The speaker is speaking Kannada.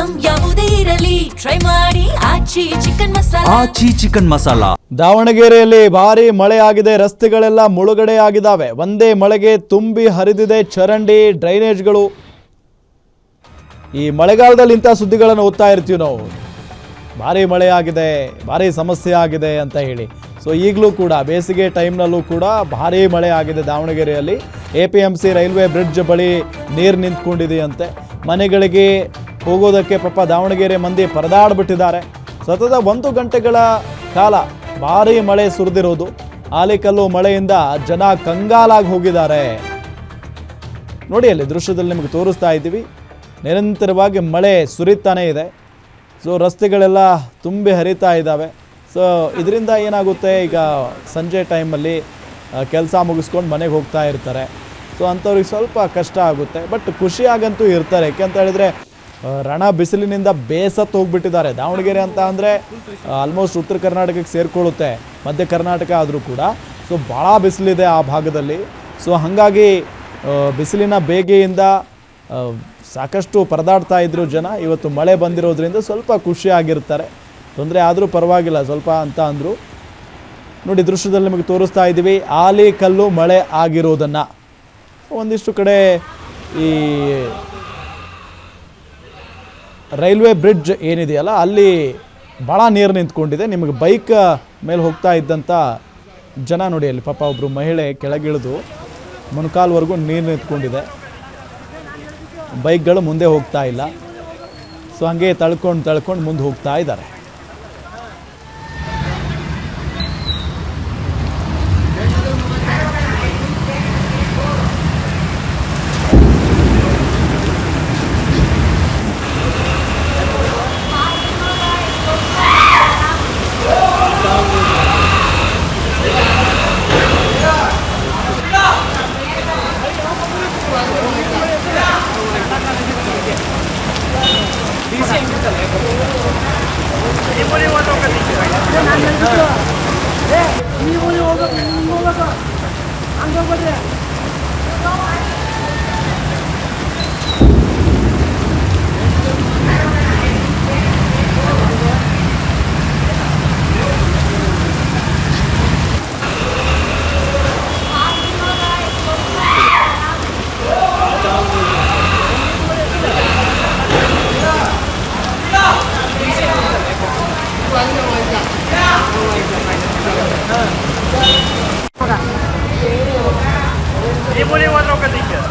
ಐಟಂ ಯಾವುದೇ ಇರಲಿ ಟ್ರೈ ಮಾಡಿ ಆಚಿ ಚಿಕನ್ ಮಸಾಲಾ. ದಾವಣಗೆರೆಯಲ್ಲಿ ಭಾರಿ ಮಳೆ ಆಗಿದೆ, ರಸ್ತೆಗಳೆಲ್ಲ ಮುಳುಗಡೆ ಆಗಿದ್ದಾವೆ. ಒಂದೇ ಮಳೆಗೆ ತುಂಬಿ ಹರಿದಿದೆ ಚರಂಡಿ, ಡ್ರೈನೇಜ್ಗಳು. ಈ ಮಳೆಗಾಲದಲ್ಲಿ ಇಂಥ ಸುದ್ದಿಗಳನ್ನು ಓದ್ತಾ ಇರ್ತೀವಿ ನಾವು. ಭಾರಿ ಮಳೆ ಆಗಿದೆ, ಭಾರಿ ಸಮಸ್ಯೆ ಆಗಿದೆ ಅಂತ ಹೇಳಿ. ಸೊ ಈಗಲೂ ಕೂಡ ಬೇಸಿಗೆ ಟೈಮ್ನಲ್ಲೂ ಕೂಡ ಭಾರಿ ಮಳೆ ಆಗಿದೆ ದಾವಣಗೆರೆಯಲ್ಲಿ. APMC ರೈಲ್ವೆ ಬ್ರಿಡ್ಜ್ ಬಳಿ ನೀರು ನಿಂತ್ಕೊಂಡಿದೆಯಂತೆ. ಮನೆಗಳಿಗೆ ಹೋಗೋದಕ್ಕೆ ಪಾಪ ದಾವಣಗೆರೆ ಮಂದಿ ಪರದಾಡ್ಬಿಟ್ಟಿದ್ದಾರೆ. ಸತತ 1 ಗಂಟೆಗಳ ಕಾಲ ಭಾರಿ ಮಳೆ ಸುರಿದಿರೋದು. ಆಲಿಕಲ್ಲು ಮಳೆಯಿಂದ ಜನ ಕಂಗಾಲಾಗಿ ಹೋಗಿದ್ದಾರೆ. ನೋಡಿ, ಅಲ್ಲಿ ದೃಶ್ಯದಲ್ಲಿ ನಿಮಗೆ ತೋರಿಸ್ತಾ ಇದ್ದೀವಿ. ನಿರಂತರವಾಗಿ ಮಳೆ ಸುರಿತಾನೇ ಇದೆ. ಸೊ ರಸ್ತೆಗಳೆಲ್ಲ ತುಂಬಿ ಹರಿತಾ ಇದ್ದಾವೆ. ಸೊ ಇದರಿಂದ ಏನಾಗುತ್ತೆ, ಈಗ ಸಂಜೆ ಟೈಮಲ್ಲಿ ಕೆಲಸ ಮುಗಿಸ್ಕೊಂಡು ಮನೆಗೆ ಹೋಗ್ತಾ ಇರ್ತಾರೆ. ಸೊ ಅಂಥವ್ರಿಗೆ ಸ್ವಲ್ಪ ಕಷ್ಟ ಆಗುತ್ತೆ. ಬಟ್ ಖುಷಿಯಾಗಂತೂ ಇರ್ತಾರೆ. ಯಾಕೆಂತ ಹೇಳಿದ್ರೆ ರಣ ಬಿಸಿಲಿನಿಂದ ಬೇಸತ್ತು ಹೋಗ್ಬಿಟ್ಟಿದ್ದಾರೆ. ದಾವಣಗೆರೆ ಅಂತ ಅಂದರೆ ಆಲ್ಮೋಸ್ಟ್ ಉತ್ತರ ಕರ್ನಾಟಕಕ್ಕೆ ಸೇರಿಕೊಳ್ಳುತ್ತೆ, ಮಧ್ಯ ಕರ್ನಾಟಕ ಆದರೂ ಕೂಡ. ಸೊ ಭಾಳ ಬಿಸಿಲಿದೆ ಆ ಭಾಗದಲ್ಲಿ. ಸೊ ಹಾಗಾಗಿ ಬಿಸಿಲಿನ ಬೇಗೆಯಿಂದ ಸಾಕಷ್ಟು ಪರದಾಡ್ತಾ ಇದ್ರು ಜನ. ಇವತ್ತು ಮಳೆ ಬಂದಿರೋದ್ರಿಂದ ಸ್ವಲ್ಪ ಖುಷಿಯಾಗಿರ್ತಾರೆ. ತೊಂದರೆ ಆದರೂ ಪರವಾಗಿಲ್ಲ ಸ್ವಲ್ಪ ಅಂತ ಅಂದರು. ನೋಡಿ, ದೃಶ್ಯದಲ್ಲಿ ನಿಮಗೆ ತೋರಿಸ್ತಾ ಇದ್ದೀವಿ ಆಲಿಕಲ್ಲು ಮಳೆ ಆಗಿರೋದನ್ನು. ಒಂದಿಷ್ಟು ಕಡೆ ಈ ರೈಲ್ವೆ ಬ್ರಿಡ್ಜ್ ಏನಿದೆಯಲ್ಲ ಅಲ್ಲಿ ಭಾಳ ನೀರು ನಿಂತ್ಕೊಂಡಿದೆ. ನಿಮಗೆ ಬೈಕ್ ಮೇಲೆ ಹೋಗ್ತಾ ಇದ್ದಂಥ ಜನ ನೋಡಿ, ಅಲ್ಲಿ ಪಾಪ ಒಬ್ಬರು ಮಹಿಳೆ ಕೆಳಗಿಳಿದು ಮೊಣಕಾಲ್ವರೆಗೂ ನೀರು ನಿಂತ್ಕೊಂಡಿದೆ. ಬೈಕ್ಗಳು ಮುಂದೆ ಹೋಗ್ತಾ ಇಲ್ಲ. ಸೊ ಹಾಗೆ ತಳ್ಕೊಂಡು ಮುಂದೆ ಹೋಗ್ತಾ ಇದ್ದಾರೆ. Ini boleh warna ketiga.